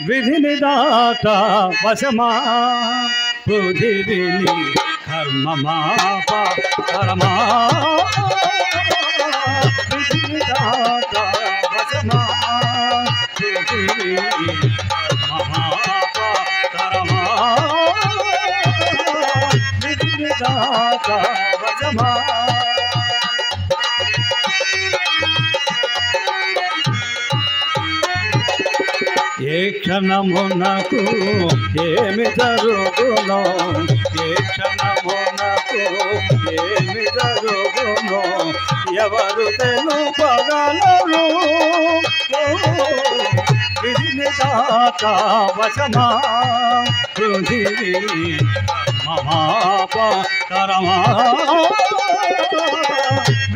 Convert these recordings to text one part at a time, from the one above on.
విధిని దాత వశమా పృథివిని కర్మమా పరమా విధిని దాత వశమా పృథివిని కర్మమా పరమా విధిని దాత వశమా ఏ క్షణమునకు ఏమి జరుగునో ఏ క్షణమునకు ఏమి జరుగునో ఎవరు తెలుపగలరు విధిని దాత వశమా పృథివీ మహాపరమా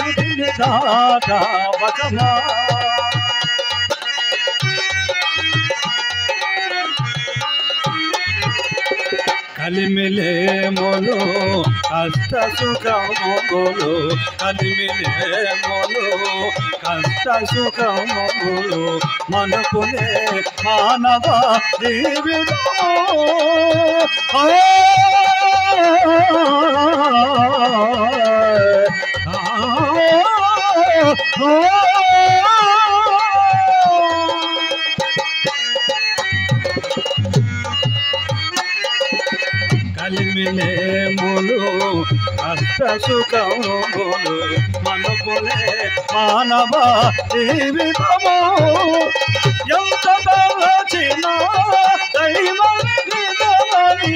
విధిని దాత వశమా కలిమిలేములు కష్ట సుఖములు కలిమిలేములు కష్ట సుఖములు మనకునే మానవ జీవితము కలిమిలేములు కష్ట సుఖములు మనకులే మానవ జీవితము ఎంత తలచిన దైవమని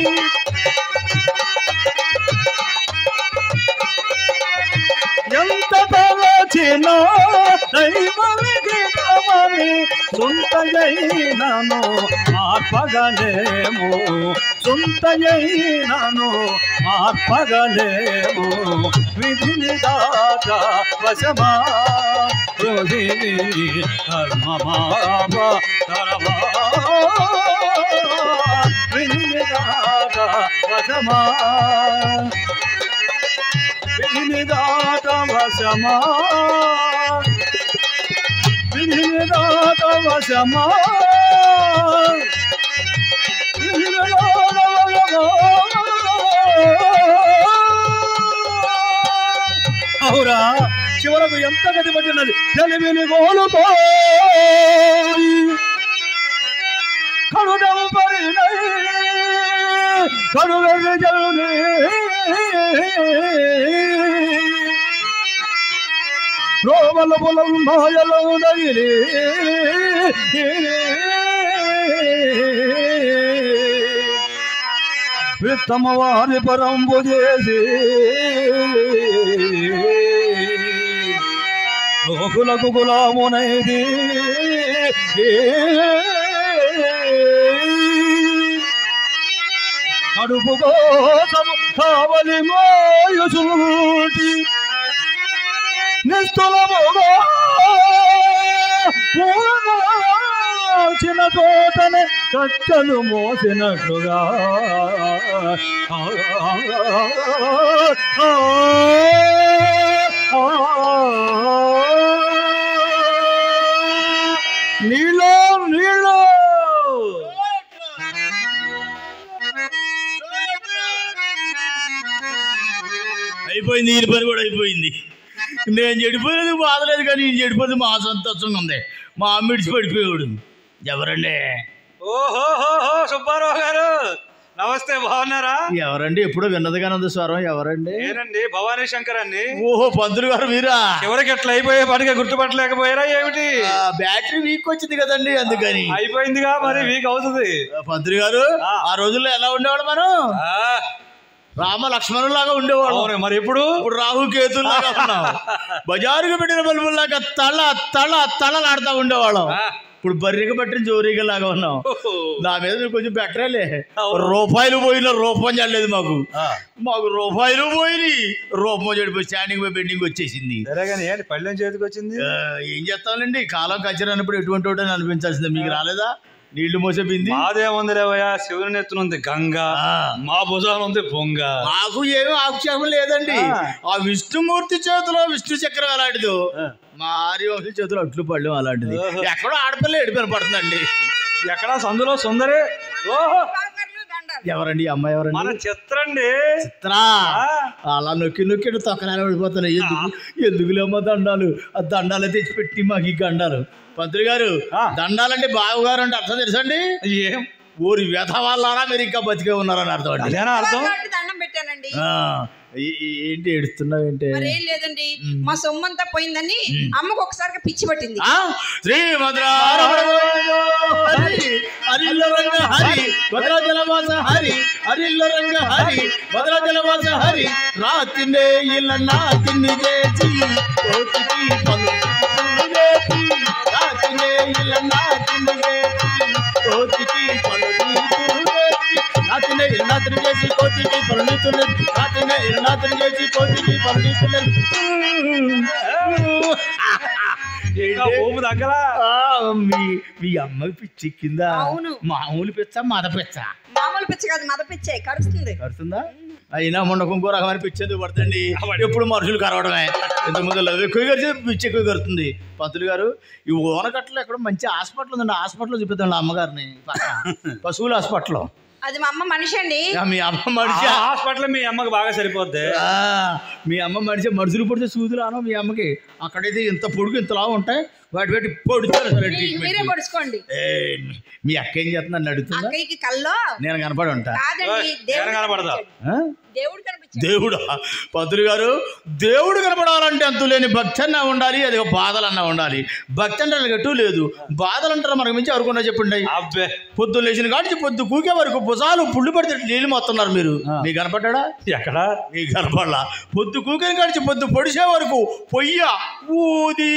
ఎంత తలచిన దైవమని సుంతయైనను మార్పగలేము సుంతయైనను మార్పగలేము విధిని దాత వశమా పృథివీ కర్మమా పరమా విధిని దాత వశమా విధిని దాత వశమా విధిని దాత వశమా అవురా చివరకు ఎంత గతి పట్టినది తెలివిని కోలుకోయి కడుదము పరిణై కడువెర్రి జరుని రోమల పొలం మాయలో నగిలి విత్తమ వారి పరంబు చేసి లోకులకు గులామునైది కడుపు కోసము కావలి మోయుసూటి నిస్తులముగా పూర్ణ తోటనే కట్టలు మోసినట్లుగా నీలో నీలో అయిపోయింది. ఈ పని కూడా అయిపోయింది. నేను చెడిపోయినది బాధలేదు, కానీ నేను చెడిపోతే మా సంతోషంగా ఉంది. మా అమ్మిడిచి పడిపోయాడు. ఎవరండి? ఓహోహోహో సుబ్బారావు గారు నమస్తే, బాగున్నారా? ఎవరండి? ఎప్పుడో విన్నదిగానంద స్వరం. ఎవరండి? నేనండి భవానీ శంకర్ అండి. ఓహో, పంతులు గారు మీరా? చివరికి ఎట్లా అయిపోయే పనిగా గుర్తుపట్టలేకపోయారా ఏమిటి? బ్యాటరీ వీక్ వచ్చింది కదండి, అందుకని. అయిపోయిందిగా, మరి వీక్ అవుతుంది. పంతులు గారు ఆ రోజుల్లో ఎలా ఉండేవాడు? మనం రామ లక్ష్మణులాగా ఉండేవాడు. మరి ఇప్పుడు రాహు కేతులాగా ఉన్నాం. బజారుకు పెట్టిన బల్బుల్లాగా తల తల తలలాడుతూ ఉండేవాళ్ళం. ఇప్పుడు బర్రెకి పట్టిన జోరీగా లాగా ఉన్నాం. నా మీద కొంచెం బెటరేలే. రూపాయలు పోయినా రూపం చల్లలేదు మాకు. రూపాయలు పోయి రూపం చెడిపోయి స్టాండింగ్ పోయి బెండింగ్ వచ్చేసింది. పళ్ళెం చేతికి వచ్చింది. ఏం చేస్తామండి, కాలం కచ్చరన్నప్పుడు ఎటువంటి వాడని అనిపించాల్సిందే. మీకు రాలేదా? నీళ్లు మోసే బింది మాదేముంది లేవయ్యా, శివుని ఎత్తునుంది గంగ, మా భుజాలు ఉంది బొంగ. మాకు ఏమీ ఆక్షేపం లేదండి. ఆ విష్ణుమూర్తి చేతిలో విష్ణు చక్రం అలాంటిది, మా ఆర్యవంశి చేతిలో అట్లు పళ్ళం అలాంటిది. ఎక్కడో ఆడపిల్ల ఎడిపోయిన పడుతుందండి. ఎక్కడా సందులో సుందరి. ఓహో, ఎవరండి అమ్మాయి? ఎవరండి? మన చిత్రండి. చిత్ర. అలా నొక్కి నొక్కి తొక్కనాలు పడిపోతున్నాయి. ఎందుకులేమో దండాలు, ఆ దండాలు తెచ్చిపెట్టి మాకు ఈ గండాలు. పంతులు గారు, దండాలంటే బావగారు అంటే అర్థం తెలుసండి? ఏం ఊరి వ్యధ వాళ్ళారా మీరు ఇంకా బతికే ఉన్నారని అర్థం అండి. అదేనా అర్థం? దండం పెట్టానండి. ఏంటి ఏడుస్తున్నావు? ఏంటి? ఏం లేదండి, మా సొమ్మంతా పోయిందని అమ్మకు ఒకసారి పిచ్చి పట్టింది. హరి రాతినే ఇలా నాతిని చేసి కోతికి పలుకు లేపి, రాతినే ఇలా నాతిని చేసి కోతికి పలుకు లేపి, రాతినే ఇలా నాతిని చేసి కోతికి పలుకు లేపి, రాతినే ఇలా నాతిని చేసి కోతికి పలుకు లేపి. మీ అమ్మకి పిచ్చి కింద మామూలు పిచ్చ మద పిచ్చ? మామూలు పిచ్చ కాదు, మద పిచ్చే. కరుస్తుంది. కరుస్తుందా? అయినా మొండకు ఇంకో రకమైన పిచ్చి ఎందుకు పడుతుంది? ఎప్పుడు మనుషులు కరవడమే. ఇంతకుముందు లవ్ ఎక్కువ కరిచి పిచ్చి ఎక్కువ కరుతుంది. పంతులు గారు, ఈ ఓనకట్లో ఎక్కడ మంచి హాస్పిటల్ ఉందండి, హాస్పిటల్లో చూపిద్దాం అమ్మగారిని. పశువుల హాస్పిటల్. అది మా అమ్మ మనిషి అండి. మీ అమ్మ మనిషి. హాస్పిటల్ మీ అమ్మకి బాగా సరిపోద్ది. మీ అమ్మ మనిషి. మనుషులు పొడితే సూదులు ఆనో మీ అమ్మకి. అక్కడైతే ఇంత పొడుగు ఇంతలా ఉంటాయి, వాటి పెట్టి పొడుస్తారు. మీరే పొడుచుకోండి. మీ అక్క ఏం చేస్తుందని అడుగుతుందా? అక్కకి కల్లో నేను కనపడి ఉంటా. కనపడదా? దేవుడు కనిపించాడు. దేవుడా? పంతులు గారు, దేవుడు కనపడాలంటే అంతులేని భక్తి అన్నా ఉండాలి, అది బాధలన్నా ఉండాలి. భక్తి అంటే గట్టు లేదు, బాధలు అంటారా మనకు మించి ఎవరుకున్నా చెప్పండి. అబ్బే, పొద్దున్న లేచిన కాడికి పొద్దు కూకే వరకు భుజాలు పుళ్ళు పడితే నీళ్ళు మొత్తున్నారు మీరు. మీకు కనపడ్డా? ఎక్కడా? మీకు కనపడలా. పొద్దు కూకే కాడిచి పొద్దు పొడిసే వరకు పొయ్య ఊది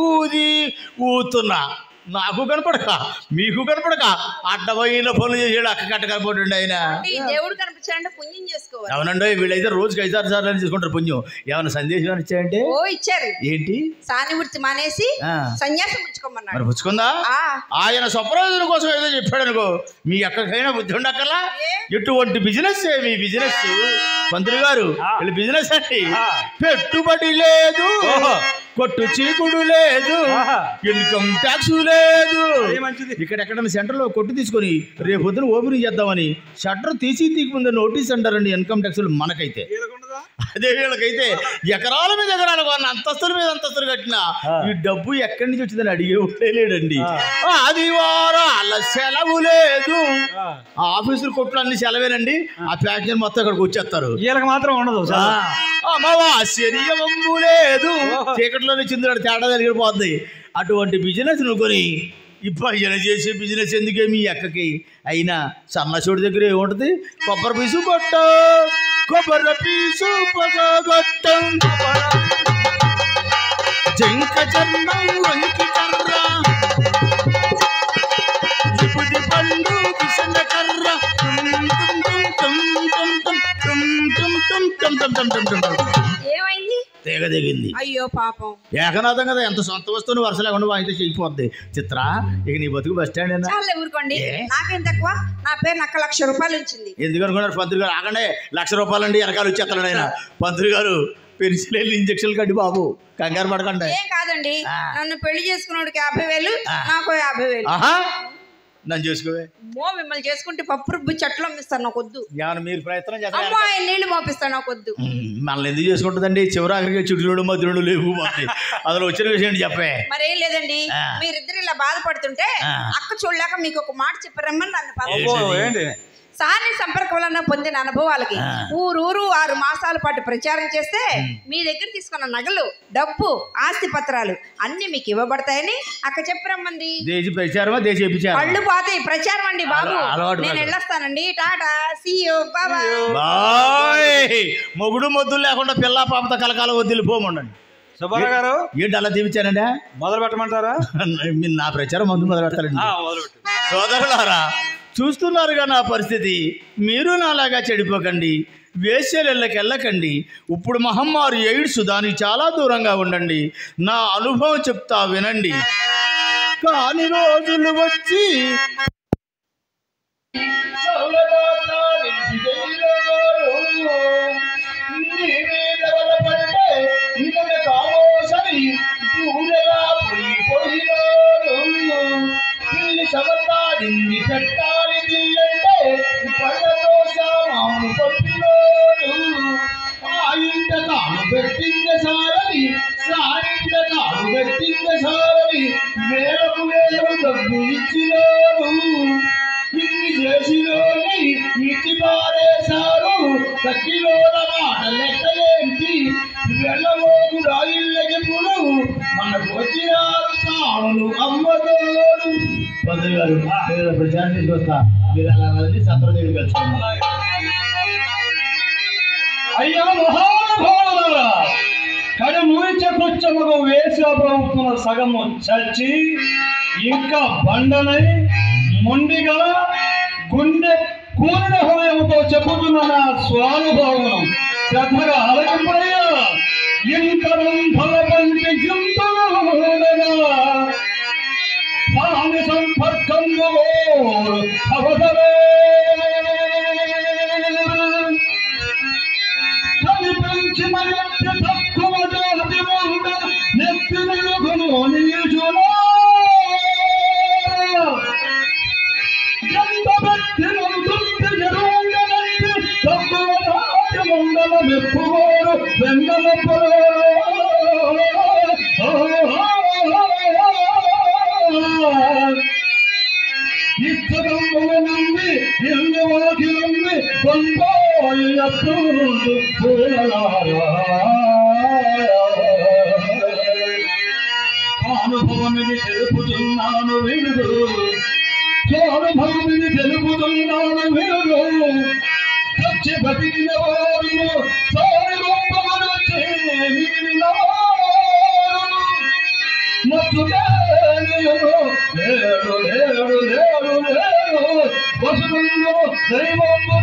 ఊది ఊతున్నా. నాకు కనపడక మీకు కనపడక అడ్డమైన పనులు చేసాడు. అక్క కట్ట కనపడండి ఆయన. దేవుడు కనిపించాడంటే పుణ్యం చేసుకోవాలి. అవునండి, వీళ్ళైతే రోజుకి 5-6 సార్లు తీసుకుంటారు పుణ్యం. ఏమైనా సందేశం ఇచ్చాయంటే? ఓ ఇచ్చారు. ఏంటి? సాని వృత్తి మానేసి సన్యాసం పుచ్చుకోమన్నాడు. మరి పుచ్చుకుందా? ఆయన స్వప్రయోజనం కోసం ఏదో చెప్పాడు అనుకో. మీ అక్కడికైనా బుద్ధి ఉండక్కలా. ఎటువంటి బిజినెస్ మీ బిజినెస్? పంతులు గారు, వీళ్ళ బిజినెస్ అండి. పెట్టుబడి లేదు, కొట్టు చీకుడు లేదు, ఇన్కమ్ ట్యాక్స్ లేదు. ఇక్కడ ఎక్కడైనా సెంటర్లో కొట్టు తీసుకొని రేపు పొద్దున ఓపెనింగ్ చేద్దామని షట్టర్ తీయకముందే నోటీస్ అంటారండి ఇన్కమ్ ట్యాక్స్. మనకైతే అదే వీళ్ళకైతే ఎకరాల మీద ఎకరాలు కొన్న, అంతస్తుల మీద అంతస్తులు కట్టిన ఈ డబ్బు ఎక్కడి నుంచి వచ్చిందని అడిగే ఉండలేడండి. ఆదివారాల సెలవు లేదు. ఆ ఆఫీసులు కొట్లు అన్ని సెలవేనండి. ఆ ప్యాకేజ్ మొత్తం ఇక్కడికి వచ్చేస్తారు. వీళ్ళకి మాత్రం ఉండదు. అమావాస్యము లేదు, చీకట్లోనే చిందుడు తేడా జరిగిపోద్ది. అటువంటి బిజినెస్ కొని భజన చేసే బిజినెస్ ఎందుకే మీ అక్కకి? అయినా సన్నచోడి దగ్గర ఏముంటది? కొబ్బరి పీసు కొట్ట, కొబ్బరి పీసు కొట్టం, జంక చర్మం వంకి కర్ర, ఇపుది పండు విసన కర్ర, ఏమైంది? తెగ దిగింది. అయ్యో పాపం. ఏకనాథం కదా, ఎంత సొంత వస్తువుని వరుస లేకుండా వాయితే చేయిపోద్ది. చిత్ర, ఇక నీ బతుకు బస్ స్టాండ్. చాలే ఊరుకోండి, నాకేం తక్కువ. నా పేరు నాకు 1,00,000 రూపాయలు వచ్చింది. ఎందుకు అనుకున్నారు పంతులు గారు? ఆగండి, 1,00,000 రూపాయలండి వెనకాల వచ్చేస్తాడు ఆయన. పంతులు గారు, పెన్సిల్ ఇంజక్షన్ కట్టి బాబు, కంగారు పడకండి. ఏం కాదండి, నన్ను పెళ్లి చేసుకున్నాడికి 50,000, నాకు 50,000. నన్ను చేసుకోవే. మిమ్మల్ని చేసుకుంటే పప్పు రుబ్బు చెట్లు అమ్మిస్తాను, నాకు వద్దు. మీరు ప్రయత్నం చేస్తారు. అమ్మాయి నీళ్లు మోపిస్తాను, నాకు వద్దు. మనల్ని ఎందుకు చేసుకుంటుందండి? చివరాఖరికి చుట్టుడు మధ్యుడు లేవు. అందులో వచ్చిన విషయం చెప్పే. మరేం లేదండి, మీరిద్దరు ఇలా బాధపడుతుంటే అక్క చూడలేక మీకు ఒక మాట చెప్పరమ్మని నన్ను సాని సంపర్కం వలన పొందిన అనుభవాలకి ఊరూరు 6 మాసాల పాటు ప్రచారం చేస్తే మీ దగ్గర తీసుకున్న నగలు, డబ్బు, ఆస్తి పత్రాలు అన్ని మీకు ఇవ్వబడతాయని అక్క చెప్పరమ్మంది. కళ్ళు పోతాయి, ప్రచారం అండి బాబు. నేను వెళ్ళొస్తానండి, టాటా, సీ యూ, బాయ్. మొగుడు మొద్దులు లేకుండా పిల్ల పాపతో కలకాల వద్దులు పోమండి. సుబ్బారావు గారు, ఏంటి అలా దీవించానండి? మొదలు పెట్టమంటారా? మీరు నా ప్రచారం మొదలు పెడతారండి. సోదరులారా, చూస్తున్నారుగా నా పరిస్థితి. మీరు నాలాగా చెడిపోకండి, వేశ్యలకి వెళ్ళకండి. ఇప్పుడు మహమ్మారి ఎయిడ్స్, దానికి చాలా దూరంగా ఉండండి. నా అనుభవం చెప్తా వినండి. కాని రోజులు వచ్చి సమతాడింది పెట్టాలి తిల్లంటే పళ్ళతో సామాను పప్పిలోడు ఆ ఇంట తాను పెట్టింద సారని సారింట తాను పెట్టింద సారని వేలకు వేలు డబ్బు ఇచ్చినోడు ఇన్ని చేసినోని ఇచ్చి పారేశారు తక్కిలోన మాట లెక్క ఏంటి వెళ్ళబోకు రాయిళ్ళెప్పుడు మనకు వచ్చినారు సాములు అమ్మదోడు పంతులు గారు ప్రజాన్ని చూస్తా మీరు అలా వెళ్ళి సత్రదేవి కలుసుకున్నారు. అయ్యా మహానుభావులారా, కడమూర్చ పుచ్చముకు వేసే ప్రభుత్వం సగము చచ్చి ఇంకా బండనై మొండిగా గుండె కూలిన హృదయంతో చెప్పుతున్న నా స్వానుభావం శ్రద్ధగా ఆలకింపయ్యా. ఇంకరం ఫలబంటి గింతలుగా పాని సంపర్కంలో అవసరే కనిపించి మయత్తి తక్కువ జాతి ముంద నెత్తి వెలుగును నీచులో ఎంత వ్యక్తిను దుప్పి ఎరుంగనట్టి తక్కువ జాతి ముందల మెప్పుకోరు వెంగలప్పుడు ఇష్టగమ్ముల నుండి ఇల్లు వాకి నుండి అనుభవమిని తెలుపుతున్నాను వినుడు, అనుభవమిని తెలుపుతున్నాను వినుడు. వచ్చి బతికిన వారు సారి గొప్పలు మచ్చులేడు లేడు లేడు లేడు లేడు వసుడు దైవము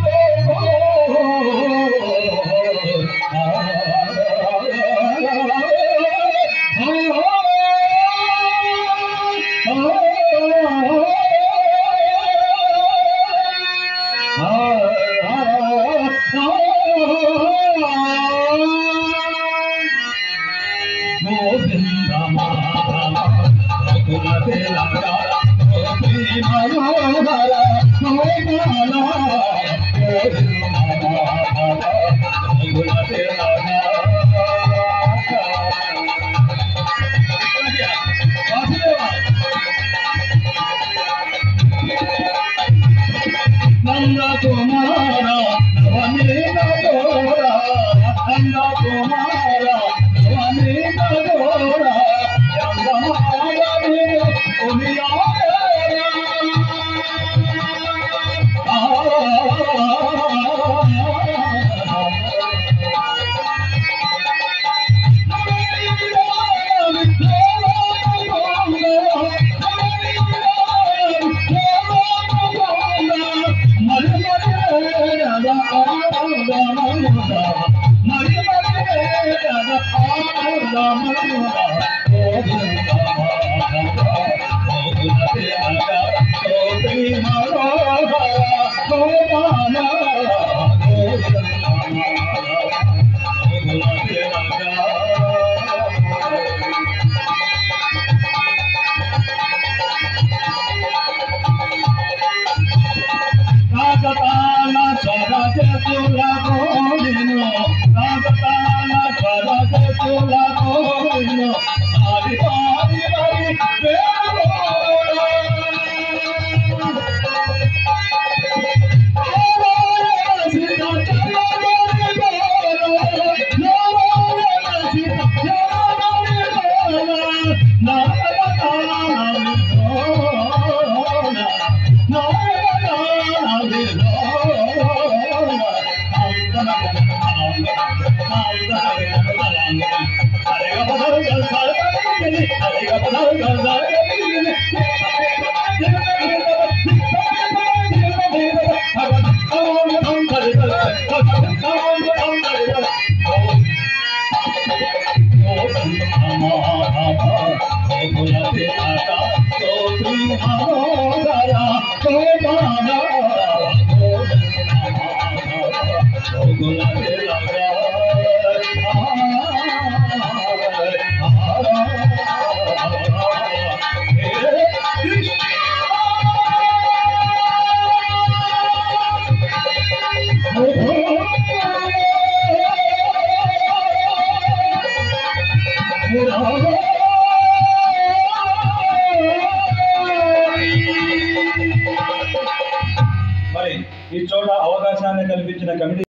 చోట అవకాశాన్ని కల్పించిన కమిటీ